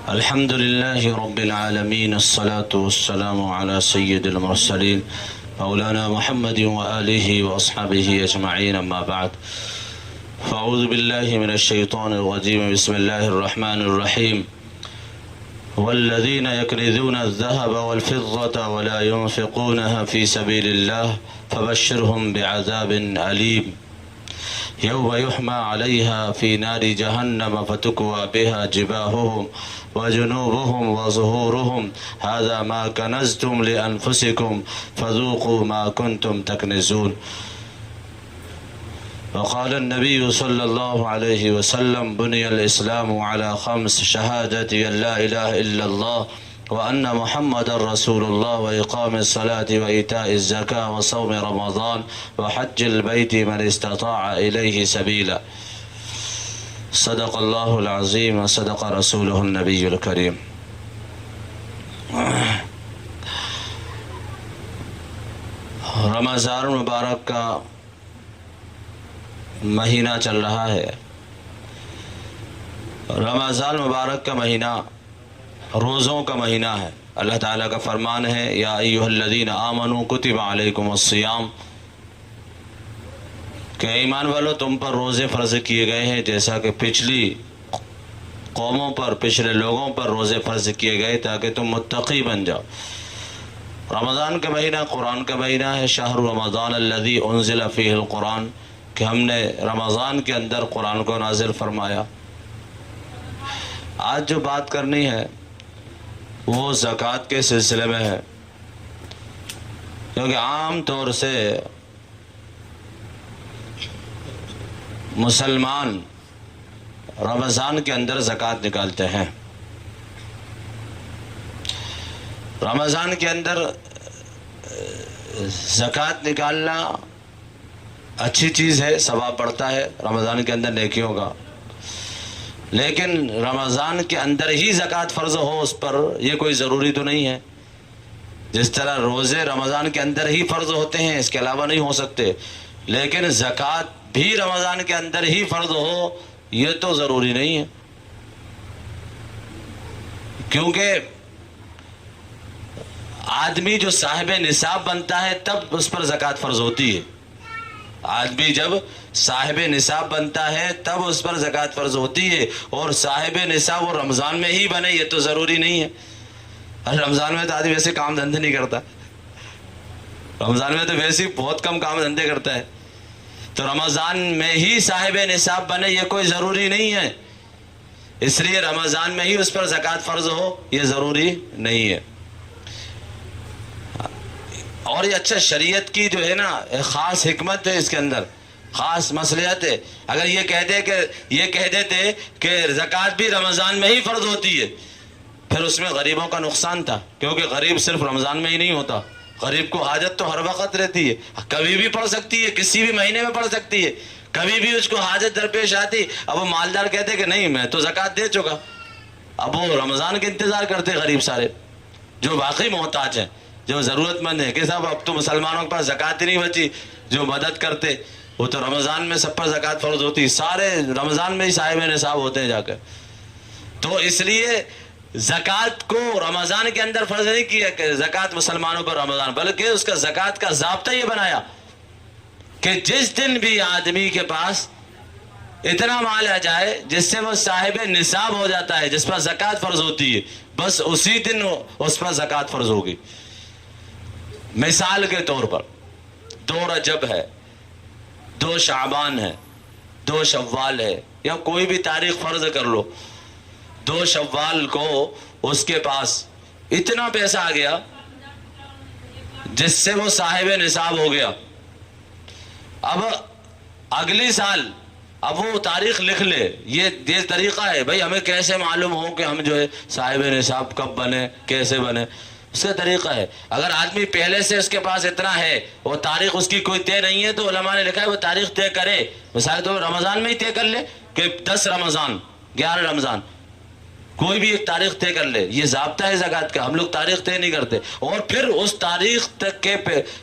الحمد لله رب العالمين، الصلاة والسلام على سيد المرسلين مولانا محمد وآله وأصحابه أجمعين، أما بعد. فأعوذ بالله من الشيطان الرجيم. بسم الله الرحمن الرحيم. والذين يكنزون الذهب والفضة ولا ينفقونها في سبيل الله فبشرهم بعذاب أليم يوم يحمى عليها في نار جهنم فتكوى بها جباههم وجنوبهم وظهورهم هذا ما كنزتم لأنفسكم فذوقوا ما كنتم تكنزون. وقال النبي صلى الله عليه وسلم: بني الإسلام على خمس: شهادة أن لا إله إلا الله وأن محمد رسول الله وإقام الصلاة وإيتاء الزكاة وصوم رمضان وحج البيت من استطاع إليه سبيلا. صدق الله العظيم وصدق رسوله النبي الكريم. رمضان مبارک کا مہینہ چل رہا ہے. رمضان مبارک کا مہینہ روزوں کا مہینہ ہے. اللہ تعالیٰ کا فرمان ہے: یا ایھا الذین آمنوا کتب علیکم الصیام، کہ ایمان والو تم پر روزے فرض کیے گئے ہیں جیسا کہ پچھلی قوموں پر، پچھلے لوگوں پر روزے فرض کیے گئے تاکہ تم متقی بن جاؤ. رمضان کا مہینہ قرآن کا مہینہ ہے. شہر رمضان الذی انزل فیہ القرآن، کہ ہم نے رمضان کے اندر قرآن کو نازل فرمایا. آج جو بات کرنی ہے وہ زکوٰۃ کے سلسلے میں ہے، کیونکہ عام طور سے مسلمان رمضان کے اندر زکوٰۃ نکالتے ہیں. رمضان کے اندر زکوٰۃ نکالنا اچھی چیز ہے، ثواب بڑھتا ہے رمضان کے اندر نیکیوں کا. لیکن رمضان کے اندر ہی زکوٰۃ فرض ہو اس پر یہ کوئی ضروری تو نہیں ہے. جس طرح روزے رمضان کے اندر ہی فرض ہوتے ہیں، اس کے علاوہ نہیں ہو سکتے، لیکن زکوٰۃ بھی رمضان کے اندر ہی فرض ہو یہ تو ضروری نہیں ہے. کیونکہ آدمی جو صاحب نصاب بنتا ہے تب اس پر زکوٰۃ فرض ہوتی ہے. آدمی جب صاحب نصاب بنتا ہے تب اس پر زکوٰۃ فرض ہوتی ہے، اور صاحب نصاب وہ رمضان میں ہی بنے یہ تو ضروری نہیں ہے. رمضان میں تو آدمی ویسے کام دھندے نہیں کرتا، رمضان میں تو ویسے بہت کم کام دھندے کرتا ہے، تو رمضان میں ہی صاحب نصاب بنے یہ کوئی ضروری نہیں ہے. اس لیے رمضان میں ہی اس پر زکوٰۃ فرض ہو یہ ضروری نہیں ہے. اور یہ اچھا شریعت کی جو ہے نا ایک خاص حکمت ہے، اس کے اندر خاص مصلحت ہے. اگر یہ کہہ دیتے کہ زکوٰۃ بھی رمضان میں ہی فرض ہوتی ہے پھر اس میں غریبوں کا نقصان تھا، کیونکہ غریب صرف رمضان میں ہی نہیں ہوتا. غریب کو حاجت تو ہر وقت رہتی ہے، کبھی بھی پڑ سکتی ہے، کسی بھی مہینے میں پڑ سکتی ہے، کبھی بھی اس کو حاجت درپیش آتی. اب وہ مالدار کہتے کہ نہیں میں تو زکوٰۃ دے چکا، اب وہ رمضان کے انتظار کرتے غریب سارے جو واقعی محتاج ہیں، جو ضرورت مند ہے کہ صاحب اب تو مسلمانوں کے پاس زکوٰۃ ہی نہیں بچی. جو مدد کرتے وہ تو رمضان میں سب پر زکوٰۃ فرض ہوتی، سارے رمضان میں ہی صاحب نصاب ہوتے ہیں جا کر. تو اس لیے زکوٰۃ کو رمضان کے اندر فرض نہیں کیا کہ زکوٰۃ مسلمانوں پر رمضان، بلکہ اس کا زکوٰۃ کا ضابطہ یہ بنایا کہ جس دن بھی آدمی کے پاس اتنا مال آ جائے جس سے وہ صاحب نصاب ہو جاتا ہے، جس پر زکوٰۃ فرض ہوتی ہے، بس اسی دن اس پر زکوٰۃ فرض ہوگی. مثال کے طور پر 2 رجب ہے، 2 شعبان ہے، 2 شوال ہے، یا کوئی بھی تاریخ فرض کر لو. 2 شوال کو اس کے پاس اتنا پیسہ آ گیا جس سے وہ صاحب نصاب ہو گیا. اب اگلی سال اب وہ تاریخ لکھ لے. یہ طریقہ ہے بھائی، ہمیں کیسے معلوم ہو کہ ہم جو ہے صاحب نصاب کب بنے، کیسے بنے، اس کا طریقہ ہے. اگر آدمی پہلے سے اس کے پاس اتنا ہے، وہ تاریخ اس کی کوئی طے نہیں ہے، تو علماء نے لکھا ہے وہ تاریخ طے کرے. مثال تو رمضان میں ہی طے کر لے کہ 10 رمضان 11 رمضان، کوئی بھی ایک تاریخ طے کر لے. یہ ضابطہ ہے زکوٰۃ کا. ہم لوگ تاریخ طے نہیں کرتے، اور پھر اس تاریخ تک کے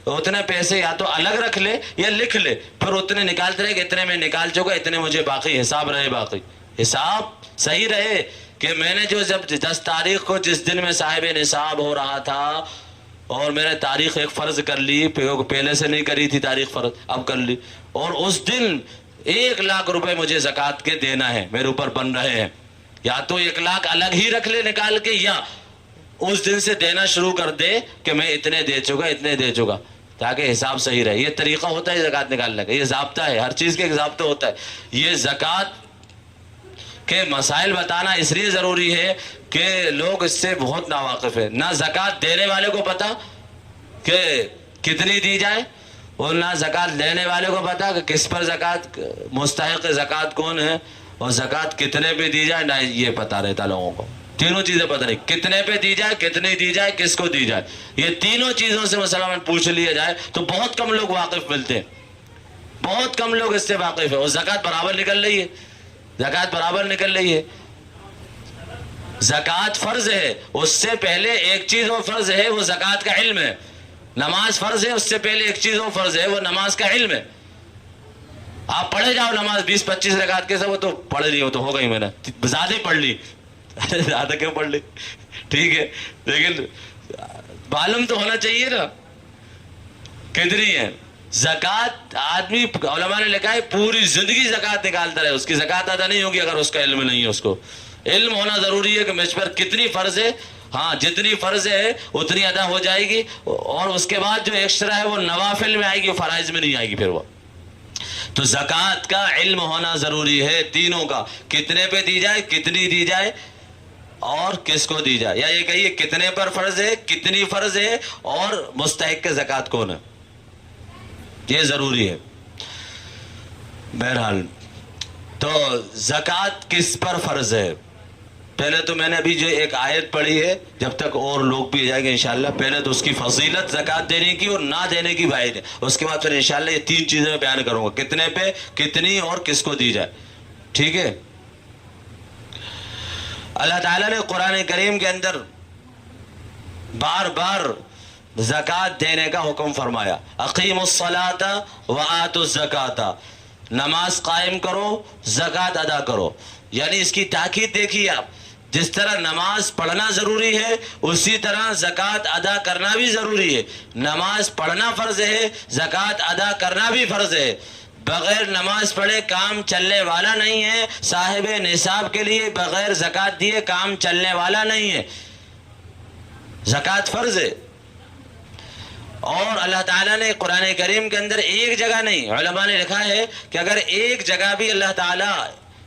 اتنے پیسے یا تو الگ رکھ لے یا لکھ لے، پھر اتنے نکالتے رہے کہ اتنے میں نکال چکا، اتنے مجھے باقی، حساب رہے، باقی حساب صحیح رہے کہ میں نے جو جب 10 تاریخ کو جس دن میں صاحب نصاب ہو رہا تھا اور میں نے تاریخ ایک فرض کر لی، پہلے سے نہیں کری تھی تاریخ فرض، اب کر لی، اور اس دن 1 لاکھ روپے مجھے زکوٰۃ کے دینا ہے، میرے اوپر بن رہے ہیں، یا تو 1 لاکھ الگ ہی رکھ لے نکال کے، یا اس دن سے دینا شروع کر دے کہ میں اتنے دے چکا اتنے دے چکا، تاکہ حساب صحیح رہے۔ یہ طریقہ ہوتا ہے زکوٰۃ نکالنے کا، یہ ضابطہ ہے، ہر چیز کے ایک ضابطہ ہوتا ہے۔ یہ زکوٰۃ کے مسائل بتانا اس لیے ضروری ہے کہ لوگ اس سے بہت ناواقف ہیں، نہ زکوٰۃ دینے والے کو پتا کہ کتنی دی جائے، اور نہ زکوٰۃ لینے والے کو پتا کہ کس پر زکوٰۃ، مستحق زکوٰۃ کون ہے، اور زکوٰۃ کتنے پہ دی جائے، نہ یہ پتا رہتا لوگوں کو۔ تینوں چیزیں پتہ نہیں، کتنے پہ دی جائے، کتنی دی جائے، کس کو دی جائے، یہ تینوں چیزوں سے مسلمان پوچھ لیا جائے تو بہت کم لوگ واقف ملتے ہیں، بہت کم لوگ اس سے واقف ہیں۔ اور زکوٰۃ برابر نکل رہی ہے، زکوٰۃ برابر نکل رہی ہے۔ زکوٰۃ فرض ہے، اس سے پہلے ایک چیز وہ فرض ہے، وہ زکوٰۃ کا علم ہے۔ نماز فرض ہے، اس سے پہلے ایک چیز وہ فرض ہے، وہ نماز کا علم ہے۔ آپ پڑھے جاؤ نماز 20-25 رکعت کے سب، وہ تو پڑھ لی، وہ تو ہو گئی، میں نے زیادہ پڑھ لی، زیادہ کیوں پڑھ لی، ٹھیک ہے، لیکن معلوم تو ہونا چاہیے نا کتنی ہے زکوٰۃ۔ آدمی، علماء نے لکھا ہے پوری زندگی زکوٰۃ نکالتا رہے، اس کی زکوٰۃ ادا نہیں ہوگی اگر اس کا علم نہیں ہے۔ اس کو علم ہونا ضروری ہے کہ مجھ پر کتنی فرض ہے، ہاں جتنی فرض ہے اتنی ادا ہو جائے گی، اور اس کے بعد جو ایکسٹرا ہے وہ نوافل میں آئے گی، فرائض میں نہیں آئے گی پھر وہ۔ تو زکوٰۃ کا علم ہونا ضروری ہے، تینوں کا، کتنے پہ دی جائے، کتنی دی جائے، اور کس کو دی جائے، یا یہ کہیے کتنے پر فرض ہے، کتنی فرض ہے، اور مستحق کے زکوٰۃ کون ہے، یہ ضروری ہے۔ بہرحال تو زکوٰۃ کس پر فرض ہے؟ پہلے تو میں نے ابھی جو ایک آیت پڑھی ہے، جب تک اور لوگ بھی جائیں گے انشاءاللہ، پہلے تو اس کی فضیلت زکوٰۃ دینے کی اور نہ دینے کی بیان ہے، اس کے بعد پھر انشاءاللہ یہ 3 چیزیں میں بیان کروں گا، کتنے پہ، کتنی، اور کس کو دی جائے، ٹھیک ہے۔ اللہ تعالیٰ نے قرآن کریم کے اندر بار بار زکوٰۃ دینے کا حکم فرمایا، اقیموا الصلاۃ وآتوا الزکاۃ، نماز قائم کرو، زکوٰۃ ادا کرو، یعنی اس کی تاکید دیکھیے آپ، جس طرح نماز پڑھنا ضروری ہے اسی طرح زکوٰۃ ادا کرنا بھی ضروری ہے۔ نماز پڑھنا فرض ہے، زکوٰۃ ادا کرنا بھی فرض ہے۔ بغیر نماز پڑھے کام چلنے والا نہیں ہے، صاحب نصاب کے لیے بغیر زکوٰۃ دیے کام چلنے والا نہیں ہے۔ زکوٰۃ فرض ہے، اور اللہ تعالیٰ نے قرآن کریم کے اندر ایک جگہ نہیں، علماء نے لکھا ہے کہ اگر ایک جگہ بھی اللہ تعالیٰ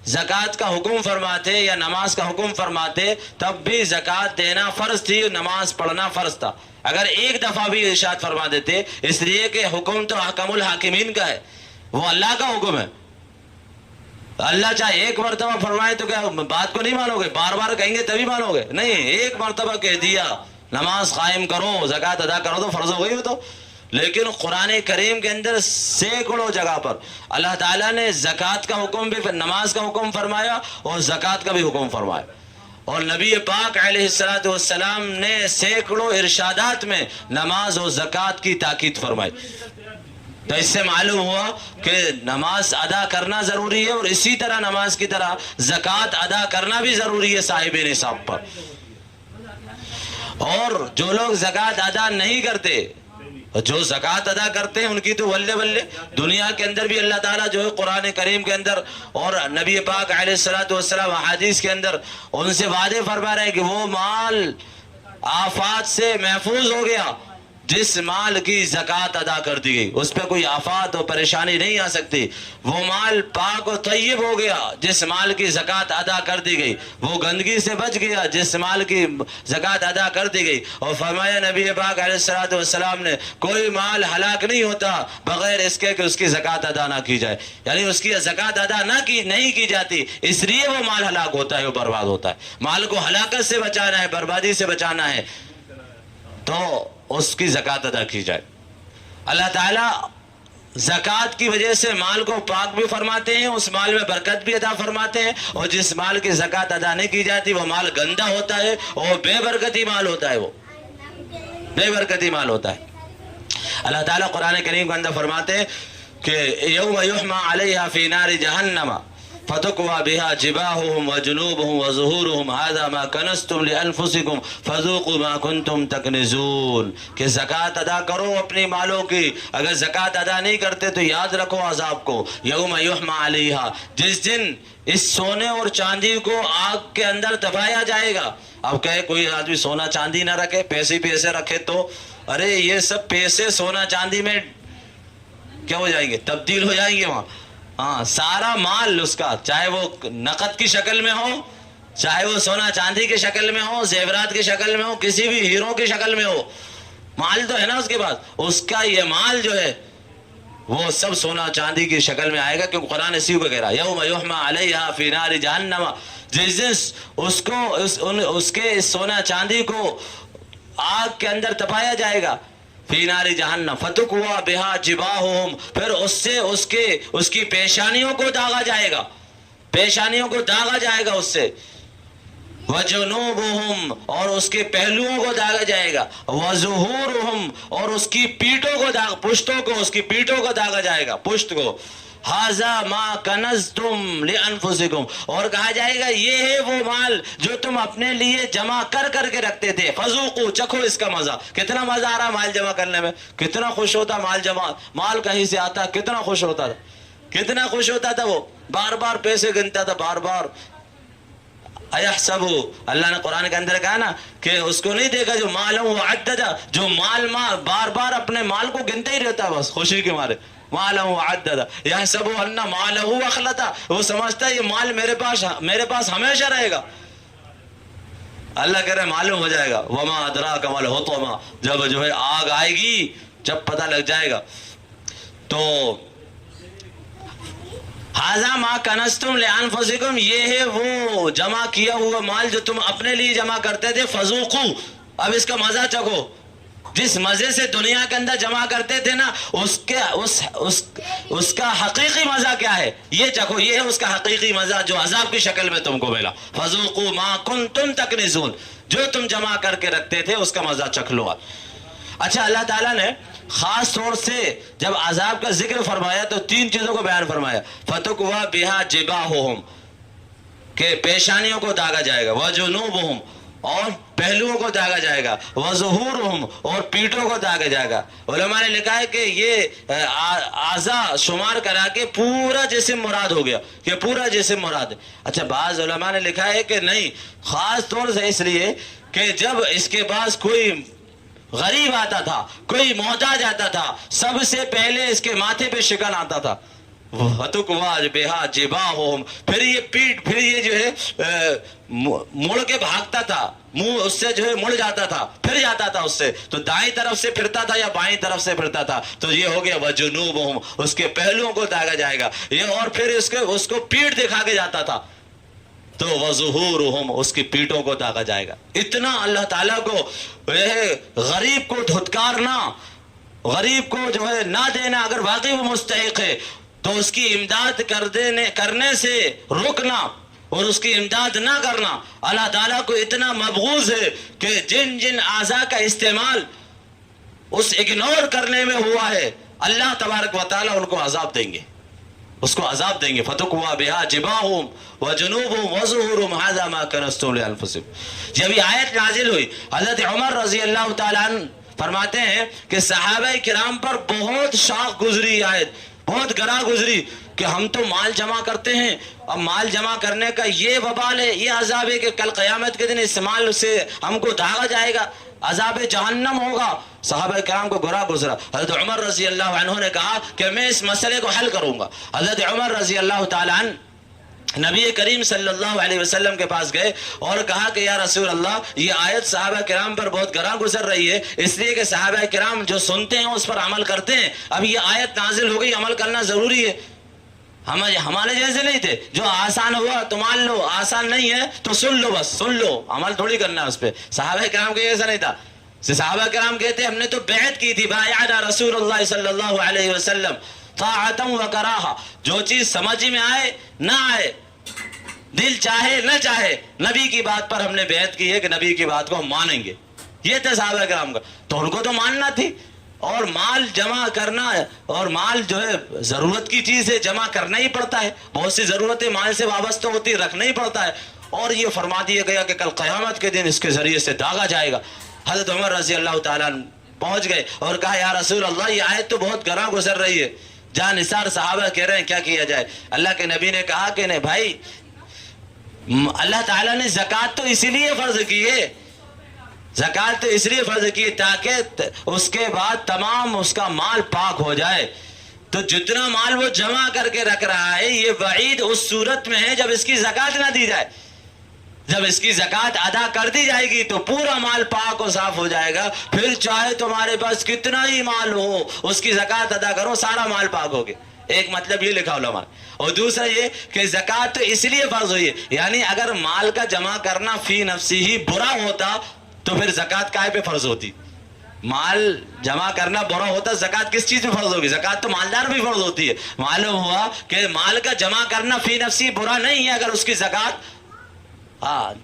زکوٰۃ کا حکم فرماتے یا نماز کا حکم فرماتے تب بھی زکوٰۃ دینا فرض تھی، نماز پڑھنا فرض تھا۔ اگر ایک دفعہ بھی ارشاد فرما دیتے، اس لیے کہ حکم تو حکم الحاکمین کا ہے، وہ اللہ کا حکم ہے۔ اللہ چاہے ایک مرتبہ فرمائے تو کیا بات کو نہیں مانو گے؟ بار بار کہیں گے تبھی مانو گے؟ نہیں، ایک مرتبہ کہہ دیا نماز قائم کرو، زکوٰۃ ادا کرو تو فرض ہو گئی وہ تو۔ لیکن قرآن کریم کے اندر سینکڑوں جگہ پر اللہ تعالیٰ نے زکوٰۃ کا حکم بھی، نماز کا حکم فرمایا اور زکوٰۃ کا بھی حکم فرمایا، اور نبی پاک علیہ السلام نے سینکڑوں ارشادات میں نماز اور زکوٰۃ کی تاکید فرمائی۔ تو اس سے معلوم ہوا کہ نماز ادا کرنا ضروری ہے، اور اسی طرح نماز کی طرح زکوٰۃ ادا کرنا بھی ضروری ہے صاحب نصاب پر۔ اور جو لوگ زکوٰۃ ادا نہیں کرتے، جو زکوٰۃ ادا کرتے ہیں ان کی تو ولے ولے، دنیا کے اندر بھی اللہ تعالیٰ جو ہے قرآن کریم کے اندر اور نبی پاک علیہ السلام حدیث کے اندر ان سے وعدے فرما رہے ہیں کہ وہ مال آفات سے محفوظ ہو گیا جس مال کی زکوٰۃ ادا کر دی گئی، اس پہ کوئی آفات اور پریشانی نہیں آ سکتی۔ وہ مال پاک و طیب ہو گیا جس مال کی زکوٰۃ ادا کر دی گئی، وہ گندگی سے بچ گیا جس مال کی زکوٰۃ ادا کر دی گئی۔ اور فرمایا نبی پاک علیہ السلام نے، کوئی مال ہلاک نہیں ہوتا بغیر اس کے کہ اس کی زکوٰۃ ادا نہ کی جائے، یعنی اس کی زکوٰۃ ادا نہیں کی جاتی، اس لیے وہ مال ہلاک ہوتا ہے، وہ برباد ہوتا ہے۔ مال کو ہلاکت سے بچانا ہے، بربادی سے بچانا ہے تو اس کی زکوٰۃ ادا کی جائے۔ اللہ تعالیٰ زکوٰۃ کی وجہ سے مال کو پاک بھی فرماتے ہیں، اس مال میں برکت بھی عطا فرماتے ہیں، اور جس مال کی زکوٰۃ ادا نہیں کی جاتی وہ مال گندا ہوتا ہے اور بے برکتی مال ہوتا ہے، وہ بے برکتی مال ہوتا ہے۔ اللہ تعالیٰ قرآن کریم کے اندر فرماتے ہیں کہ یوم یحمى علیہا فی نار جہنم فتقوى بها جباههم وجنوبهم وظهورهم هذا ما كنزتم لأنفسكم فذوقوا ما كنتم تكنزون کہ زکوٰۃ ادا کرو اپنی مالوں کی، اگر زکوٰۃ ادا نہیں کرتے تو یاد رکھو عذاب کو، یوم یحمى علیہا، جس دن اس سونے اور چاندی کو آگ کے اندر دبایا جائے گا۔ اب کہے کوئی آدمی سونا چاندی نہ رکھے، پیسے رکھے تو ارے یہ سب پیسے سونا چاندی میں کیا ہو جائیں گے؟ تبدیل ہو جائیں گے وہاں۔ ہاں، سارا مال اس کا، چاہے وہ نقد کی شکل میں ہو، چاہے وہ سونا چاندی کی شکل میں ہو، زیورات کی شکل میں ہو، کسی بھی ہیروں کی شکل میں ہو، مال تو ہے نا اس کے پاس، اس کا یہ مال جو ہے وہ سب سونا چاندی کی شکل میں آئے گا، کیونکہ قرآن اسی کو کہہ رہا ہے یوم یحمى علیہا فی نار جہنم، جس دن اس کو اس کے سونا چاندی کو آگ کے اندر تپایا جائے گا، فی نار جہنم فتقوى بها جباههم، پھر اس سے اس کی پیشانیوں کو داغا جائے گا، پیشانیوں کو داغا جائے گا اس سے، وجنوبهم، اور اس کے پہلوؤں کو داغا جائے گا، وظہورهم، اور اس کی پیٹوں کو پشتوں کو، اس کی پیٹوں کو داغا جائے گا، پشت کو، ھذا ما کنزتم لانفسکم، اور کہا جائے گا یہ ہے وہ مال جو تم اپنے لیے جمع کر کے رکھتے تھے، فذوقوا، چکھو اس کا مزہ۔ کتنا مزہ آ رہا مال جمع کرنے میں، کتنا خوش ہوتا مال کہیں سے آتا، کتنا خوش ہوتا تھا، کتنا خوش ہوتا تھا، وہ بار بار پیسے گنتا تھا، بار بار۔ ایحسب، اللہ نے قرآن کے اندر کہا نا کہ اس کو نہیں دیکھا جو مالہ وعددہ، جو مال بار بار اپنے مال کو گنتا ہی رہتا ہے بس خوشی کے مارے، مالہ وعددہ، یحسب ان مالہ اخلدہ، وہ سمجھتا ہے یہ مال میرے پاس ہمیشہ رہے گا۔ اللہ کہہ رہے معلوم ہو جائے گا، وما ادراک ما الحطمہ، جب جو ہے آگ آئے گی، جب پتہ لگ جائے گا تو ھذا ما کنزتم لانفسکم، یہ ہے وہ جمع کیا ہوا مال جو تم اپنے لیے جمع کرتے تھے، فذوقوا، اب اس کا مزہ چکھو، جس مزے سے دنیا کے اندر جمع کرتے تھے نا، اس کا حقیقی مزہ کیا ہے یہ چکھو، یہ ہے اس کا حقیقی مزہ جو عذاب کی شکل میں تم کو ملا، فذوقوا ما کنتم تکنزون، جو تم جمع کر کے رکھتے تھے اس کا مزہ چکھ لو۔ اچھا، اللہ تعالیٰ نے خاص طور سے جب عذاب کا ذکر فرمایا تو تین چیزوں کو بیان فرمایا، فتقوى بها جباههم، کہ پیشانیوں کو داغا جائے گا، وجنوبهم، اور پہلوؤں کو داغا جائے گا، وظہورهم، اور پیٹوں کو داغا جائے گا۔ علماء نے لکھا ہے کہ یہ اعضاء شمار کرا کے پورا جسم مراد ہو گیا، کہ پورا جسم مراد ہے۔ اچھا، بعض علماء نے لکھا ہے کہ نہیں، خاص طور سے اس لیے کہ جب اس کے پاس کوئی غریب آتا تھا، کوئی محتاج آتا تھا، سب سے پہلے اس کے ماتھے پہ شکن آتا تھا، فتقوى بها جباههم، پھر یہ جو ہے مڑ کے بھاگتا تھا، منہ اس سے جو ہے مڑ جاتا تھا، پھر جاتا تھا اس سے، تو دائیں طرف سے پھرتا تھا یا بائیں طرف سے پھرتا تھا، تو یہ ہو گیا وجنوبهم، اس کے پہلوؤں کو داغا جائے گا یہ، اور پھر اس کو پیٹ دکھا کے جاتا تھا، تو وظہورهم، اس کی پیٹوں کو داغا جائے گا۔ اتنا اللہ تعالیٰ کو غریب کو دھتکارنا، غریب کو جو ہے نہ دینا، اگر واقعی وہ مستحق ہے تو اس کی امداد کرنے سے رکنا اور اس کی امداد نہ کرنا اللہ تعالیٰ کو اتنا مبغوض ہے کہ جن اعضاء کا استعمال اس اگنور کرنے میں ہوا ہے، اللہ تبارک و تعالیٰ ان کو عذاب دیں گے، اس کو عذاب دیں گے۔ فتقوى بها جباههم وجنوبهم وظهورهم ھذا ما کنزتم لانفسکم۔ جب یہ آیت نازل ہوئی، حضرت عمر رضی اللہ تعالیٰ عنہ فرماتے ہیں کہ صحابہ کرام پر بہت شاق گزری آیت، بہت گراں گزری، کہ ہم تو مال جمع کرتے ہیں، اب مال جمع کرنے کا یہ وبال ہے، یہ عذاب ہے کہ کل قیامت کے دن اس مال سے ہم کو داغا جائے گا، عذاب جہنم ہوگا۔ صحابہ کرام کو گرا گزرا۔ حضرت عمر رضی اللہ عنہ نے کہا کہ میں اس مسئلے کو حل کروں گا۔ حضرت عمر رضی اللہ تعالیٰ عنہ نبی کریم صلی اللہ علیہ وسلم کے پاس گئے اور کہا کہ یا رسول اللہ، یہ آیت صحابہ کرام پر بہت گراں گزر رہی ہے، اس لیے کہ صحابہ کرام جو سنتے ہیں اس پر عمل کرتے ہیں، اب یہ آیت نازل ہو گئی، عمل کرنا ضروری ہے۔ ہمارے جیسے نہیں تھے جو آسان ہوا تو مان لو، آسان نہیں ہے تو سن لو، بس سن لو، عمل تھوڑی کرنا ہے اس پہ۔ صحابہ کرام کے ایسا نہیں تھا، صحابہ کرام کہتے ہم نے تو بیعت کی تھی، بایعنا رسول اللہ صلی اللہ علیہ وسلم طاعتا و کراہا، جو چیز سمجھ میں آئے نہ آئے، دل چاہے نہ چاہے، نبی کی بات پر ہم نے بیعت کی ہے کہ نبی کی بات کو ہم مانیں گے، یہ تھا صحابہ کرام کا۔ تو ان کو تو ماننا تھی، اور مال جمع کرنا، اور مال جو ہے ضرورت کی چیز ہے، جمع کرنا ہی پڑتا ہے، بہت سی ضرورتیں مال سے وابستہ ہوتی، رکھنا ہی پڑتا ہے، اور یہ فرما دیا گیا کہ کل قیامت کے دن اس کے ذریعے سے داغا جائے گا۔ حضرت عمر رضی اللہ تعالیٰ پہنچ گئے اور کہا یا رسول اللہ یہ آیت تو بہت گراں گزر رہی ہے، جان نثار صحابہ کہہ رہے ہیں کیا کیا جائے؟ اللہ کے نبی نے کہا کہ نہیں بھائی، اللہ تعالیٰ نے زکوٰۃ تو اسی لیے فرض کی ہے، زکوٰۃ تو اس لیے فرض کی تاکہ اس کے بعد تمام اس کا مال پاک ہو جائے۔ تو جتنا مال وہ جمع کر کے رکھ رہا ہے، یہ وعید اس صورت میں ہے جب اس کی زکوٰۃ نہ دی جائے۔ جب اس کی زکوٰۃ ادا کر دی جائے گی تو پورا مال پاک و صاف ہو جائے گا، پھر چاہے تمہارے پاس کتنا ہی مال ہو، اس کی زکوٰۃ ادا کرو، سارا مال پاک ہو گیا۔ ایک مطلب یہ لکھا علماء، اور دوسرا یہ کہ زکوٰۃ تو اس لیے فرض ہوئی ہے، یعنی اگر مال کا جمع کرنا فی نفسی ہی برا ہوتا تو پھر زکوٰۃ کائے پہ فرض ہوتی؟ مال جمع کرنا برا ہوتا، زکوٰۃ کس چیز پہ فرض ہوگی؟ زکوٰۃ تو مالدار بھی فرض ہوتی ہے۔ معلوم ہوا کہ مال کا جمع کرنا فی نفسی برا نہیں ہے، اگر اس کی زکوٰۃ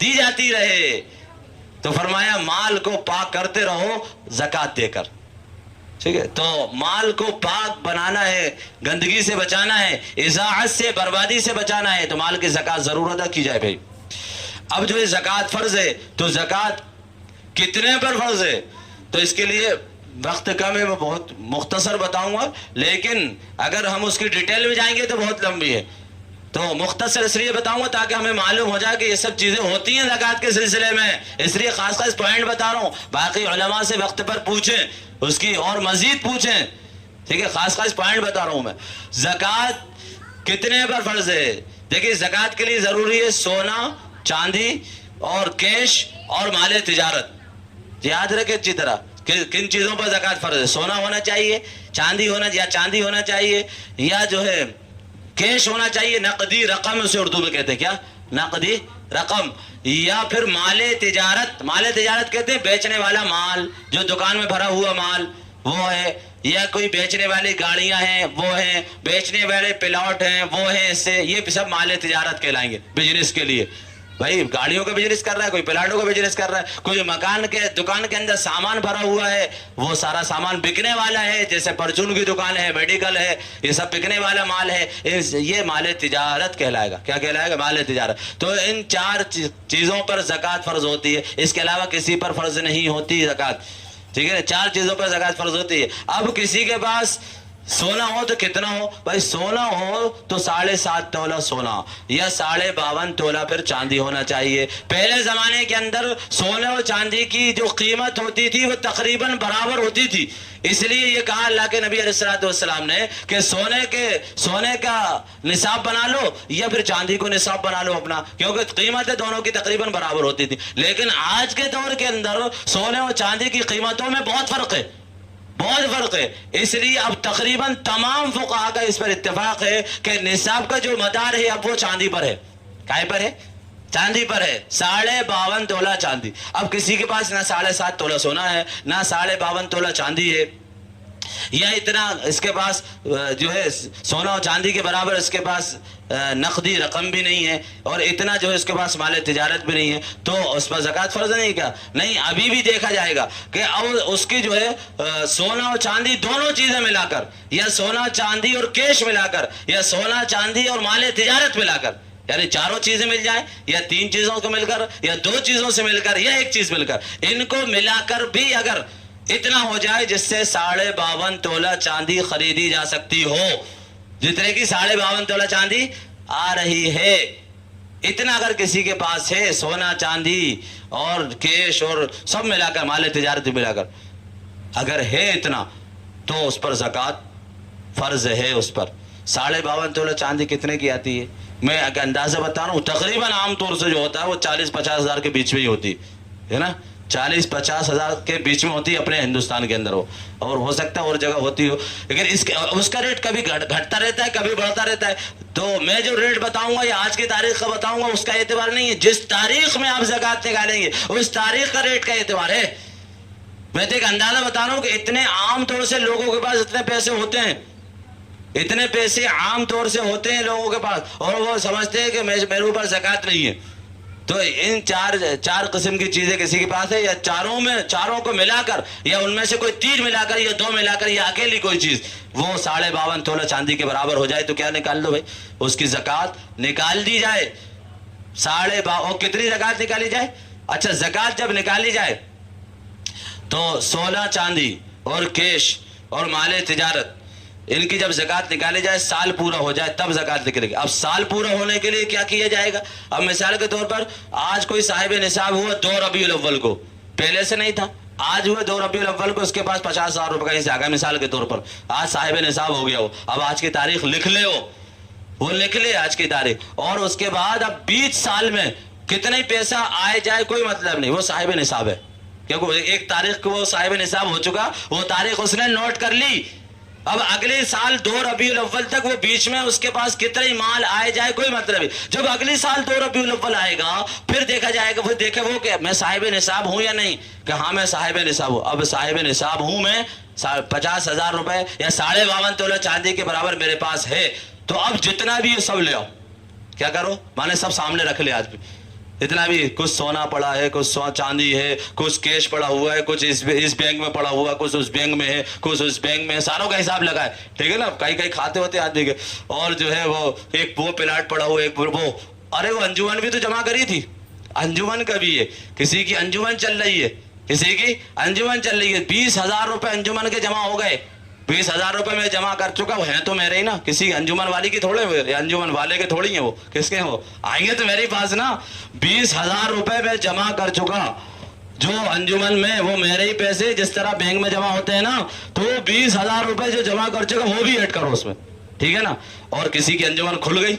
دی جاتی رہے تو فرمایا مال کو پاک کرتے رہو زکوٰۃ دے کر، ٹھیک ہے؟ تو مال کو پاک بنانا ہے، گندگی سے بچانا ہے، اضاعت سے، بربادی سے بچانا ہے، تو مال کی زکوٰۃ ضرور ادا کی جائے بھائی۔ اب جو ہے زکوٰۃ فرض ہے، تو زکوٰۃ کتنے پر فرض ہے؟ تو اس کے لیے وقت کم ہے، میں بہت مختصر بتاؤں گا، لیکن اگر ہم اس کی ڈیٹیل میں جائیں گے تو بہت لمبی ہے، تو مختصر اس لیے بتاؤں گا تاکہ ہمیں معلوم ہو جائے کہ یہ سب چیزیں ہوتی ہیں زکوٰۃ کے سلسلے میں، اس لیے خاص خاص پوائنٹ بتا رہا ہوں۔ باقی علماء سے وقت پر پوچھیں، اس کی اور مزید پوچھیں، ٹھیک ہے؟ خاص خاص پوائنٹ بتا رہا ہوں میں۔ زکوٰۃ کتنے پر فرض ہے؟ دیکھیے زکوٰۃ کے لیے ضروری ہے سونا، چاندی اور کیش اور مال تجارت۔ یاد رکھے اچھی طرح کہ کن چیزوں پر زکوٰۃ فرض ہے۔ سونا ہونا چاہیے، چاندی ہونا چاہیے، یا جو ہے کیش ہونا چاہیے، نقدی رقم اسے اردو میں کہتے ہیں، کیا؟ نقدی رقم، یا پھر مال تجارت۔ مال تجارت کہتے ہیں بیچنے والا مال، جو دکان میں بھرا ہوا مال وہ ہے، یا کوئی بیچنے والی گاڑیاں ہیں وہ ہیں، بیچنے والے پلاٹ ہیں وہ ہیں، اس سے یہ سب مال تجارت کہلائیں گے بزنس کے لیے۔ بھائی گاڑیوں کا بزنس کر رہا ہے، کوئی پلاٹوں کا بزنس کر رہا ہے، کوئی مکان کے دکان کے اندر سامان بھرا ہوا ہے، وہ سارا سامان بکنے والا ہے، جیسے پرچون کی دکان ہے، میڈیکل ہے، یہ سب بکنے والا مال ہے، یہ مال تجارت کہلائے گا۔ کیا کہلائے گا؟ مال تجارت۔ تو ان چار چیزوں پر زکوٰۃ فرض ہوتی ہے، اس کے علاوہ کسی پر فرض نہیں ہوتی زکوٰۃ، ٹھیک ہے؟ چار چیزوں پر زکوٰۃ فرض ہوتی ہے۔ اب کسی کے پاس سونا ہو تو کتنا ہو؟ بھائی سونا ہو تو 7.5 تولہ سونا یا 52.5 تولہ پھر چاندی ہونا چاہیے۔ پہلے زمانے کے اندر سونے اور چاندی کی جو قیمت ہوتی تھی وہ تقریباً برابر ہوتی تھی، اس لیے یہ کہا اللہ کے نبی علیہ السلام نے کہ سونے کا نصاب بنا لو یا پھر چاندی کو نصاب بنا لو اپنا، کیونکہ قیمتیں دونوں کی تقریباً برابر ہوتی تھی۔ لیکن آج کے دور کے اندر سونے اور چاندی کی قیمتوں میں بہت فرق ہے، بہت فرق ہے، اس لیے اب تقریباً تمام فقہاء کا اس پر اتفاق ہے کہ نصاب کا جو مدار ہے اب وہ چاندی پر ہے۔ کائے پر ہے؟ چاندی پر ہے۔ 52.5 تولہ چاندی۔ اب کسی کے پاس نہ 7.5 تولہ سونا ہے، نہ 52.5 تولہ چاندی ہے، یا اتنا اس کے پاس جو ہے سونا اور چاندی کے برابر اس کے پاس نقدی رقم بھی نہیں ہے، اور اتنا جو ہے اس کے پاس مال تجارت بھی نہیں ہے، تو اس پر زکوٰۃ فرض نہیں کیا؟ نہیں، ابھی بھی دیکھا جائے گا کہ اور اس کی جو ہے سونا اور چاندی دونوں چیزیں ملا کر، یا سونا چاندی اور کیش ملا کر، یا سونا چاندی اور مال تجارت ملا کر، یعنی چاروں چیزیں مل جائیں، یا 3 چیزوں کو مل کر، یا 2 چیزوں سے مل کر، یا 1 چیز مل کر، ان کو ملا کر بھی اگر اتنا ہو جائے جس سے 52.5 تولہ چاندی خریدی جا سکتی ہو، جتنے کی 52.5 تولہ چاندی آ رہی ہے، اتنا اگر کسی کے پاس ہے سونا چاندی اور کیش اور سب ملا کر، مال تجارت ملا کر اگر ہے اتنا، تو اس پر زکوٰۃ فرض ہے۔ اس پر 52.5 تولہ چاندی کتنے کی آتی ہے؟ میں اگر اندازہ بتا رہا ہوں، تقریباً عام طور سے جو ہوتا ہے وہ 40-50 ہزار کے بیچ میں ہی ہوتی ہے نا، 40-50 ہزار کے بیچ میں ہوتی ہے اپنے ہندوستان کے اندر ہو، اور ہو سکتا ہے اور جگہ ہوتی ہو، لیکن اس کا ریٹ کبھی گھٹتا رہتا ہے، کبھی بڑھتا رہتا ہے۔ تو میں جو ریٹ بتاؤں گا یا آج کی تاریخ کا بتاؤں گا اس کا اعتبار نہیں ہے، جس تاریخ میں آپ زکوٰۃ نکالیں گے اس تاریخ کا ریٹ کا اعتبار ہے۔ میں تو ایک اندازہ بتا رہا ہوں کہ اتنے عام طور سے لوگوں کے پاس اتنے پیسے ہوتے ہیں، اتنے پیسے عام طور سے ہوتے ہیں لوگوں کے پاس، اور وہ سمجھتے ہیں کہ میرے اوپر زکوٰۃ نہیں ہے، تو ان چار قسم کی چیزیں کسی کے پاس ہے, یا چاروں کو ملا کر, یا ان میں سے کوئی 3 ملا کر, یا 2 ملا کر, یا اکیلی کوئی چیز, وہ 52.5 تولہ چاندی کے برابر ہو جائے تو کیا نکال دو بھائی, اس کی زکوٰۃ نکال دی جائے. 52 کتنی زکوٰۃ نکالی جائے؟ اچھا, زکوٰۃ جب نکالی جائے تو 16 چاندی اور کیش اور مال تجارت, ان کی جب زکوٰۃ نکالی جائے, سال پورا ہو جائے تب زکوٰۃ نکلے گی. اب سال پورا ہونے کے لیے کیا کیا جائے گا؟ اب مثال کے طور پر آج کوئی صاحب نصاب ہوا 2 ربیع الاول کو, پہلے سے نہیں تھا, آج ہوئے 2 ربیع الاول کو, اس کے پاس 50,000 روپے کہیں سے آ گیا مثال کے طور پر, آج صاحب نصاب ہو گیا ہو. اب آج کی تاریخ لکھ لے, وہ لکھ لے آج کی تاریخ, اور اس کے بعد اب 20 سال میں کتنے پیسہ آئے جائے کوئی مطلب نہیں, وہ صاحب نصاب ہے. کیونکہ ایک تاریخ کو وہ صاحب نصاب ہو چکا, وہ تاریخ اس نے نوٹ کر لی. اب اگلے سال 2 ربیع الاول تک وہ بیچ میں اس کے پاس کتنے مال آئے جائے کوئی مطلب نہیں. جب اگلی سال 2 ربیع الاول آئے گا, پھر دیکھا جائے گا, پھر دیکھے وہ کہ میں صاحب نصاب ہوں یا نہیں, کہ ہاں میں صاحب نصاب ہوں. اب صاحب نصاب ہوں میں, 50,000 روپے یا 52.5 تولہ چاندی کے برابر میرے پاس ہے, تو اب جتنا بھی یہ سب لے آؤ. کیا کرو؟ میں نے سب سامنے رکھ لیا آج بھی, اتنا بھی, کچھ سونا پڑا ہے, کچھ چاندی ہے, کچھ کیش پڑا ہوا ہے, کچھ اس بینک میں پڑا ہوا ہے, کچھ اس بینک میں ہے, کچھ اس بینک میں, ساروں کا حساب لگا ہے. ٹھیک ہے نا, کئی کھاتے ہوتے آدمی کے, اور جو ہے وہ ایک وہ پلاٹ پڑا ہوا ہے, ایک وہ, ارے وہ انجمن بھی تو جمع کری تھی, انجمن کا بھی ہے, کسی کی انجمن چل رہی ہے, کسی کی انجمن چل رہی ہے, 20,000 روپے انجمن کے جمع ہو گئے, 20,000 روپے میں جمع کر چکا, وہ ہیں تو میرے ہی نا, کسی انجمن والی کی تھوڑے, انجمن والے کے تھوڑی ہیں, وہ کس کے ہیں, وہ آئیں گے تو میرے پاس نا. 20,000 روپے میں جمع کر چکا جو انجمن میں, وہ میرے ہی پیسے, جس طرح بینک میں جمع ہوتے ہیں نا, تو 20,000 روپے جو جمع کر چکا وہ بھی ایڈ کرو اس میں. ٹھیک ہے نا. اور کسی کی انجمن کھل گئی,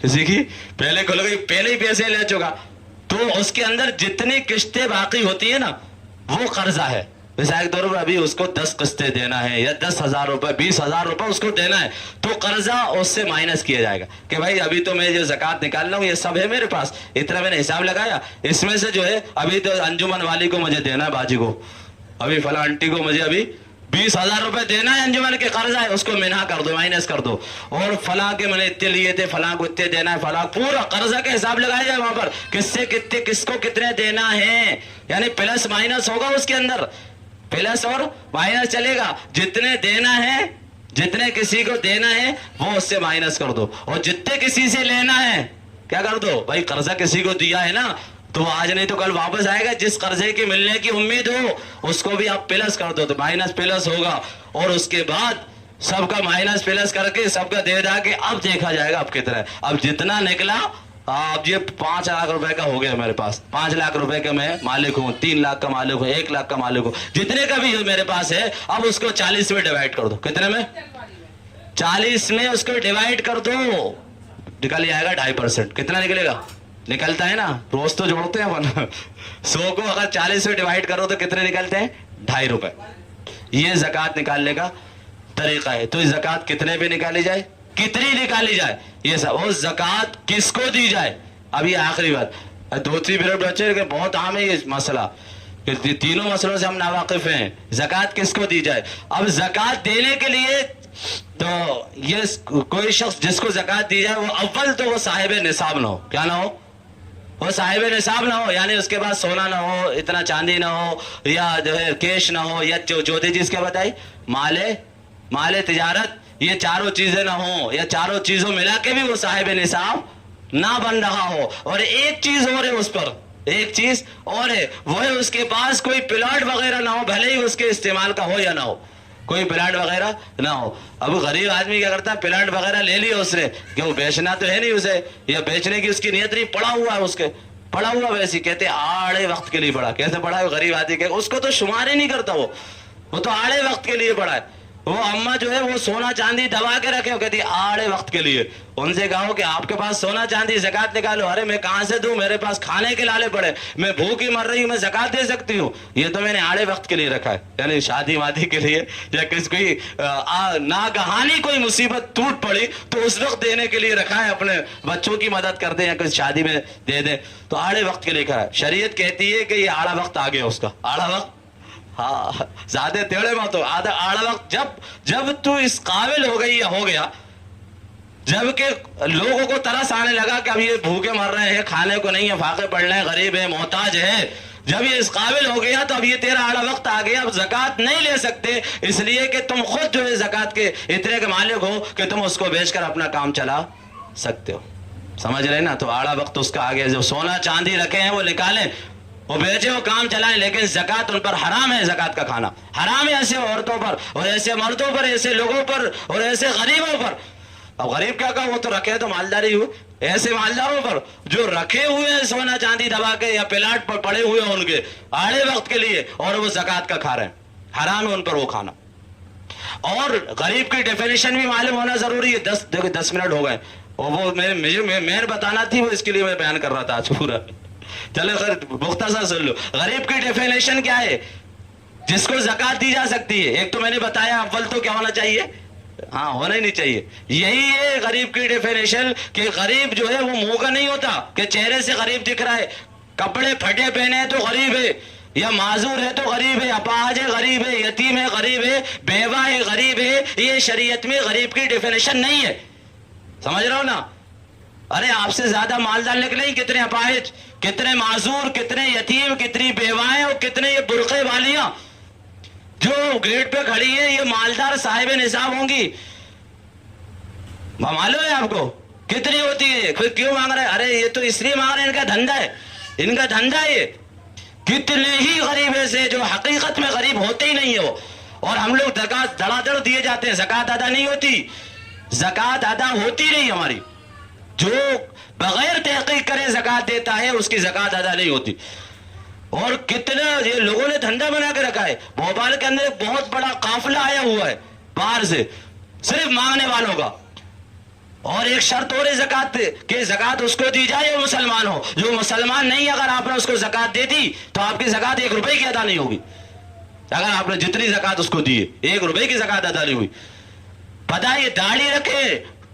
کسی کی پہلے کھل گئی, پہلے ہی پیسے لے چکا, تو اس کے اندر جتنی قسطیں باقی ہوتی ہیں نا, وہ قرضہ ہے. مثال کے طور پر ابھی اس کو 10 قسطیں دینا ہے, یا 10,000 روپے, 20,000 روپے اس کو دینا ہے, تو قرضہ اس سے مائنس کیا جائے گا کہ بھائی ابھی تو میں جو زکوٰۃ نکال رہا ہوں یہ سب ہے میرے پاس, اتنا میں نے حساب لگایا, اس میں سے جو ہے ابھی تو انجمن والی کو مجھے دینا ہے, باجی کو, ابھی فلاں آنٹی کو مجھے ابھی 20,000 روپے دینا ہے, انجمن کے قرضہ ہے, اس کو منہا کر دو, مائنس کر دو. اور فلاں کے میں نے اتنے لیے تھے, فلاں کو اتنے دینا ہے, فلاں, پورا قرضہ کے حساب لگایا جائے وہاں پر, کس سے کتنے, کس کو کتنے دینا ہے, یعنی پلس مائنس ہوگا اس کے اندر, پلس اور مائنس چلے گا. جتنے دینا ہے, جتنے کسی کو دینا ہے وہ اس سے مائنس کر دو, اور جتنے کسی سے لینا ہے کیا کر دو بھائی, قرضہ کسی کو دیا ہے نا, تو آج نہیں تو کل واپس آئے گا, جس قرضے کے ملنے کی امید ہو اس کو بھی آپ پلس کر دو, تو مائنس پلس ہوگا. اور اس کے بعد سب کا مائنس پلس کر کے سب کا دے دا کے اب دیکھا جائے گا اب کتنا ہے. اب جتنا نکلا, اب یہ 5 لاکھ روپے کا ہو گیا میرے پاس, 5 لاکھ روپے کا میں مالک ہوں, 3 لاکھ کا مالک ہوں, 1 لاکھ کا مالک ہوں, جتنے کا بھی میرے پاس ہے, اب اس کو 40 میں ڈیوائڈ کر دو. کتنے میں؟ 40 میں اس کو ڈیوائڈ کر دو, نکل جائے گا 2.5%. کتنا نکلے گا؟ نکلتا ہے نا, روز تو جوڑتے ہیں 100 کو اگر 40 میں ڈیوائڈ کرو تو کتنے نکلتے ہیں؟ 2.5 روپے. یہ زکوٰۃ نکالنے کا طریقہ ہے. تو زکوٰۃ کتنے پہ نکالی جائے, کتنی نکالی جائے, یہ سب. اور زکوٰۃ کس کو دی جائے, اب یہ آخری بات, 2-3 منٹ بچے کہ بہت عام ہے یہ مسئلہ, کہ تینوں مسئلوں سے ہم ناواقف ہیں. زکوٰۃ کس کو دی جائے؟ اب زکوٰۃ دینے کے لیے تو یہ کوئی شخص جس کو زکوٰۃ دی جائے, وہ اول تو وہ صاحب نصاب نہ ہو. کیا نہ ہو؟ وہ صاحب نصاب نہ ہو, یعنی اس کے پاس سونا نہ ہو, اتنا چاندی نہ ہو, یا جو ہے کیش نہ ہو, یا چوتھی چیز کیا بتائی, مال تجارت, یہ چاروں چیزیں نہ ہوں, یا چاروں چیزوں ملا کے بھی وہ صاحب نصاب نہ بن رہا ہو. اور ایک چیز اور ہے اس پر, ایک چیز اور ہے, وہ ہے اس کے پاس کوئی پلاٹ وغیرہ نہ ہو, بھلے ہی اس کے استعمال کا ہو یا نہ ہو, کوئی پلاٹ وغیرہ نہ ہو. اب غریب آدمی کیا کرتا ہے, پلاٹ وغیرہ لے لیا اس نے, کہ وہ بیچنا تو ہے نہیں اسے, یا بیچنے کی اس کی نیت نہیں, پڑا ہوا ہے اس کے, پڑا ہوا ویسے کہتے آڑے وقت کے لیے پڑا. کیسے پڑا ہے غریب آدمی کے, اس کو تو شمار ہی نہیں کرتا, وہ تو آڑے وقت کے لیے پڑا ہے. وہ اماں جو ہے وہ سونا چاندی دبا کے رکھے, وہ کہتی آڑے وقت کے لیے. ان سے کہو کہ آپ کے پاس سونا چاندی زکوٰۃ نکالو, ارے میں کہاں سے دوں, میرے پاس کھانے کے لالے پڑے, میں بھوکی مر رہی ہوں, میں زکوٰۃ دے سکتی ہوں, یہ تو میں نے آڑے وقت کے لیے رکھا ہے. یعنی شادی وادی کے لیے, یا کسی کوئی ناگہانی کوئی مصیبت ٹوٹ پڑی تو اس وقت دینے کے لیے رکھا ہے, اپنے بچوں کی مدد کر دیں یا کسی شادی میں دے دیں, تو آڑے وقت کے لیے کرا ہے. شریعت کہتی ہے کہ یہ آڑا وقت آ گیا, اس کا آڑا وقت, ہاں زیادہ ٹیڑے مت ہو, آڑا وقت جب تو اس قابل ہو گئی یا ہو گیا, جبکہ لوگوں کو ترس آنے لگا کہ اب یہ بھوکے مر رہے ہیں, کھانے کو نہیں ہے, فاقے پڑ رہے ہیں, غریب ہے, محتاج ہے. جب یہ اس قابل ہو گیا تو اب یہ تیرا آڑا وقت آ گیا, اب زکوٰۃ نہیں لے سکتے, اس لیے کہ تم خود جو ہے زکوٰۃ کے اتنے کے مالک ہو کہ تم اس کو بیچ کر اپنا کام چلا سکتے ہو. سمجھ رہے نا؟ تو آڑا وقت اس کا آ گیا. جو سونا چاندی رکھے ہیں وہ نکالیں, وہ بیچے, وہ کام چلائیں, لیکن زکوٰۃ ان پر حرام ہے. زکوٰۃ کا کھانا حرام ہے ایسے عورتوں پر اور ایسے مردوں پر, ایسے لوگوں پر اور ایسے غریبوں پر. اب غریب کیا کہا, وہ تو رکھے تو مالداری ہو. ایسے مالداروں پر جو رکھے ہوئے ہیں سونا چاندی دبا کے یا پلاٹ پر پڑے ہوئے ہیں ان کے آڑے وقت کے لیے, اور وہ زکوٰۃ کا کھا رہے ہیں, حرام ہے ان پر وہ کھانا. اور غریب کی ڈیفینیشن بھی معلوم ہونا ضروری ہے. 10 منٹ ہو گئے, اور وہ میں بتانا تھی, وہ اس کے لیے میں بیان کر رہا تھا آج پورا. چلے خیر مختصر سن لو. غریب کی ڈیفینیشن کیا ہے جس کو زکوٰۃ دی جا سکتی ہے؟ ایک تو میں نے بتایا, اول تو کیا ہونا چاہیے, ہاں ہونا ہی نہیں چاہیے. یہی ہے غریب کی ڈیفینیشن کہ غریب جو ہے وہ منہ کا نہیں ہوتا کہ چہرے سے غریب دکھ رہا ہے, کپڑے پھٹے پہنے ہیں تو غریب ہے, یا معذور ہے تو غریب ہے, اپاہج ہے غریب ہے, یتیم ہے غریب ہے, بیوہ ہے غریب ہے. یہ شریعت میں غریب کی ڈیفینیشن نہیں ہے. سمجھ رہا ہو نا؟ ارے آپ سے زیادہ مالدار نکلیں, کتنے اپاہج, کتنے معذور, کتنے یتیم, کتنی بیوائیں اور کتنے یہ برقعے والیاں جو گیٹ پہ کھڑی ہیں, یہ مالدار صاحب نصاب ہوں گی. معلوم ہے آپ کو کتنی ہوتی ہے؟ پھر کیوں مانگ رہے ہیں؟ ارے یہ تو اس لیے مانگ رہے ہیں, ان کا دھندا ہے, ان کا دھندا ہے. یہ کتنے ہی غریب ایسے جو حقیقت میں غریب ہوتے ہی نہیں ہو, اور ہم لوگ زکوٰۃ دھڑا دھڑ دیے جاتے ہیں, زکوٰۃ ادا نہیں ہوتی. زکوٰۃ ادا ہوتی نہیں ہماری. جو بغیر تحقیق کرے زکوٰۃ دیتا ہے اس کی زکوٰۃ ادا نہیں ہوتی. اور کتنا یہ لوگوں نے دھندا بنا کے رکھا ہے. بھوپال کے اندر ایک بہت بڑا قافلہ آیا ہوا ہے باہر سے, صرف مانگنے والوں کا. اور ایک شرط اور ہے زکوٰۃ کہ زکوٰۃ اس کو دی جائے وہ مسلمان ہو. جو مسلمان نہیں, اگر آپ نے اس کو زکوٰۃ دے دی تو آپ کی زکوٰۃ 1 روپے کی ادا نہیں ہوگی. اگر آپ نے جتنی زکوٰۃ اس کو دی ہے 1 روپے کی زکوٰۃ ادا نہیں ہوئی. پتہ یہ داڑھی رکھے,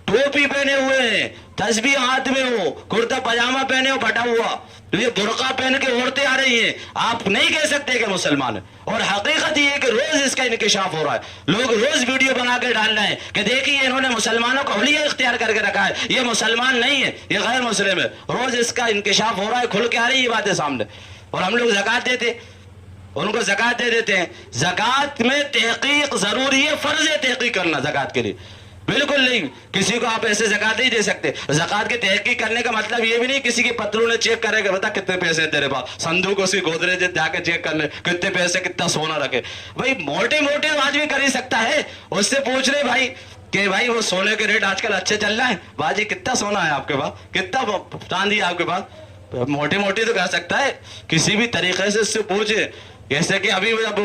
ٹوپی پہنے ہوئے ہیں, تسبیح ہاتھ میں ہو, کرتا پاجامہ پہنے ہو پھٹا ہوا, یہ برقع پہن کے عورتیں آ رہی ہیں, آپ نہیں کہہ سکتے کہ مسلمان ہے. اور حقیقت یہ ہے کہ روز اس کا انکشاف ہو رہا ہے. لوگ روز ویڈیو بنا کے ڈال رہے ہیں کہ دیکھیے انہوں نے مسلمانوں کو اولیاء اختیار کر کے رکھا ہے, یہ مسلمان نہیں ہے, یہ غیر مسلم ہے. روز اس کا انکشاف ہو رہا ہے, کھل کے آ رہی ہے یہ باتیں سامنے. اور ہم لوگ زکوٰۃ دیتے, ان کو زکوٰۃ دے دیتے ہیں. زکوٰۃ میں تحقیق ضروری ہے, فرض ہے تحقیق کرنا زکوٰۃ کے لیے. بالکل نہیں, کسی کو آپ ایسے زکوٰۃ نہیں دے سکتے. زکوٰۃ کی تحقیق کرنے کا مطلب یہ بھی نہیں کسی کی پتلوں نے چیک کرے گا, بتا کتنے پیسے ہیں تیرے پاس, صندوق اس کی گودریج جا کے چیک کر لے کتنے پیسے, کتنا سونا رکھے. بھائی موٹے موٹے آدمی کر ہی سکتا ہے, اس سے پوچھ رہے بھائی کہ بھائی وہ سونے کے ریٹ آج کل اچھے چل رہے ہیں, باجی کتنا سونا ہے آپ کے پاس, کتنا چاندی ہے آپ کے پاس. موٹے موٹے تو کہہ سکتا ہے, کسی بھی طریقے سے اس سے پوچھے. جیسے کہ ابھی جب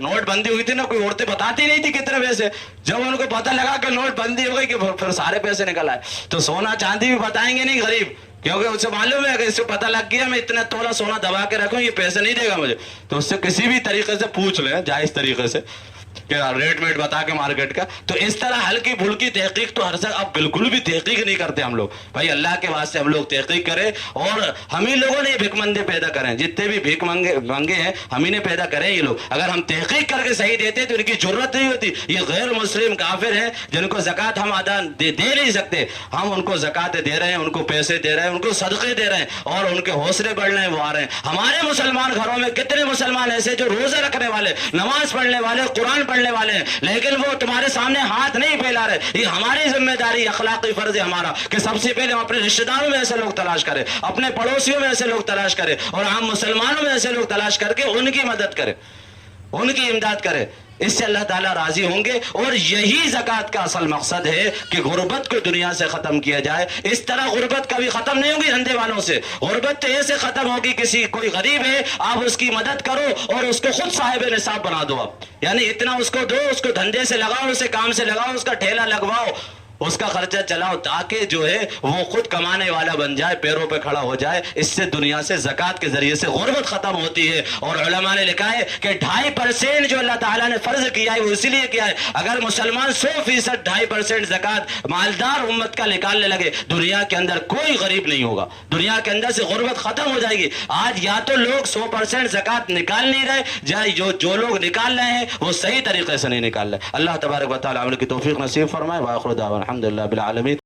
نوٹ بندی ہوئی تھی نا, کوئی عورتیں بتاتی نہیں تھی کتنے پیسے, جب ان کو پتہ لگا کہ نوٹ بندی ہو گئی کہ پھر سارے پیسے نکل آئے. تو سونا چاندی بھی بتائیں گے نہیں غریب, کیونکہ اسے معلوم ہے کہ اس سے پتہ لگ گیا میں اتنا تولہ سونا دبا کے رکھوں, یہ پیسے نہیں دے گا مجھے. تو اس سے کسی بھی طریقے سے پوچھ لیں, جائز طریقے سے, کہ ریٹ ویٹ بتا کے مارکیٹ کا. تو اس طرح ہلکی پھلکی تحقیق تو ہر جگہ اب بالکل بھی تحقیق نہیں کرتے ہم لوگ. بھائی اللہ کے واسطے ہم لوگ تحقیق کریں, اور ہم ہی لوگوں نے یہ بھیک مندے پیدا کریں, جتنے بھی بھیک مانگے ہیں ہم ہی نے پیدا کریں یہ لوگ. اگر ہم تحقیق کر کے صحیح دیتے تو ان کی ضرورت نہیں ہوتی. یہ غیر مسلم کافر ہیں جن کو زکوٰۃ ہم ادا دے نہیں سکتے, ہم ان کو زکوٰۃ دے رہے ہیں, ان کو پیسے دے رہے ہیں, ان کو صدقے دے رہے ہیں, اور ان کے حوصلے بڑھ رہے ہیں, وہ آ رہے ہیں. ہمارے مسلمان گھروں میں کتنے مسلمان ایسے جو روزے رکھنے والے, نماز پڑھنے والے, قرآن پڑھنے والے ہیں, لیکن وہ تمہارے سامنے ہاتھ نہیں پھیلا رہے. یہ ہماری ذمہ داری, اخلاقی فرض ہے ہمارا کہ سب سے پہلے ہم اپنے رشتہ داروں میں ایسے لوگ تلاش کریں, اپنے پڑوسیوں میں ایسے لوگ تلاش کریں, اور ہم مسلمانوں میں ایسے لوگ تلاش کر کے ان کی مدد کریں, ان کی امداد کریں. اس سے اللہ تعالیٰ راضی ہوں گے. اور یہی زکوٰۃ کا اصل مقصد ہے کہ غربت کو دنیا سے ختم کیا جائے. اس طرح غربت کبھی ختم نہیں ہوگی دھندے والوں سے. غربت تو ایسے ختم ہوگی, کسی کوئی غریب ہے آپ اس کی مدد کرو اور اس کو خود صاحب نصاب بنا دو آپ, یعنی اتنا اس کو دو, اس کو دھندے سے لگاؤ, اسے کام سے لگاؤ, اس کا ٹھیلا لگواؤ, اس کا خرچہ چلاؤ, تاکہ جو ہے وہ خود کمانے والا بن جائے, پیروں پہ کھڑا ہو جائے. اس سے دنیا سے زکوٰۃ کے ذریعے سے غربت ختم ہوتی ہے. اور علماء نے لکھا ہے کہ 2.5% جو اللہ تعالیٰ نے فرض کیا ہے وہ اسی لیے کیا ہے, اگر مسلمان 100% 2.5% زکوٰۃ مالدار امت کا نکالنے لگے, دنیا کے اندر کوئی غریب نہیں ہوگا, دنیا کے اندر سے غربت ختم ہو جائے گی. آج یا تو لوگ 100% زکوٰۃ نکال نہیں رہے, یا جو لوگ نکال رہے ہیں وہ صحیح طریقے سے نہیں نکال رہے. اللہ تبارک و تعالیٰ عمل کی توفیق نصیب فرمائے. وآخر دعوانا الحمدللہ بالعالمین.